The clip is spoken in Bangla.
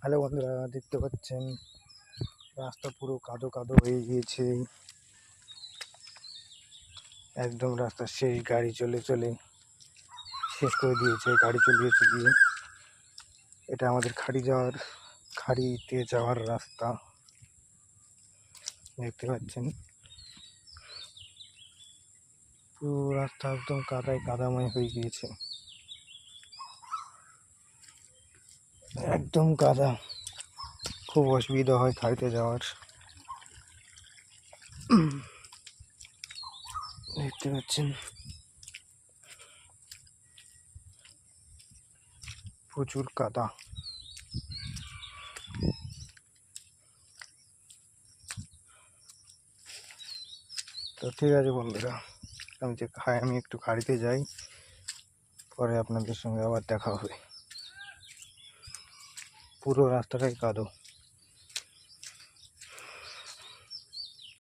হ্যালো বন্ধুরা, দেখতে পাচ্ছেন রাস্তা পুরো কাদো কাদো হয়ে গিয়েছে। একদম রাস্তার শেষ, গাড়ি চলে চলে শেষ করে দিয়েছে। গাড়ি চলিয়েছে দিয়ে এটা আমাদের খাড়িতে যাওয়ার রাস্তা। দেখতে পাচ্ছেন পুরো রাস্তা একদম কাদাময় হয়ে গিয়েছে, একদম কাদা। খুব অসুবিধা হয় খাড়িতে যাওয়ার। দেখতে পাচ্ছেন প্রচুর কাদা। তো ঠিক আছে বন্ধুরা, আমি একটু খাড়িতে যাই, পরে আপনাদের সঙ্গে আবার দেখা হবে। পুরো রাস্তাটাই কাদো।